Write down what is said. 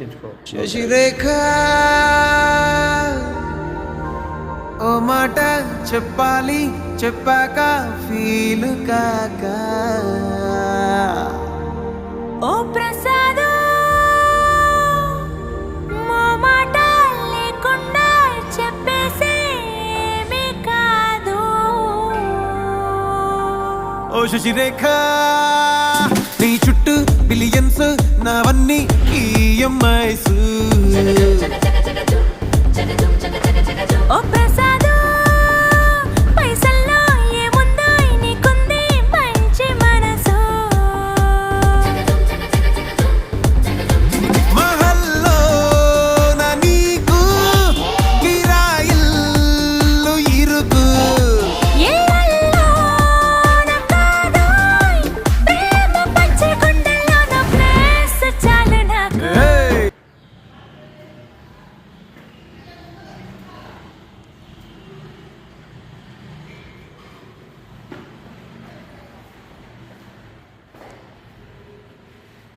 గుర్తించుకో. శశిరేఖ ఓ మాట చెప్పాలి చెప్పాక ఫీల్ కాక ఓ ప్రసాద్ మా మాట లేకుండా చెప్పేసేమీ కాదు. ఓ శశిరేఖ నీ చుట్టూ బిలియన్స్ నావన్నీ ఈఎంఐస్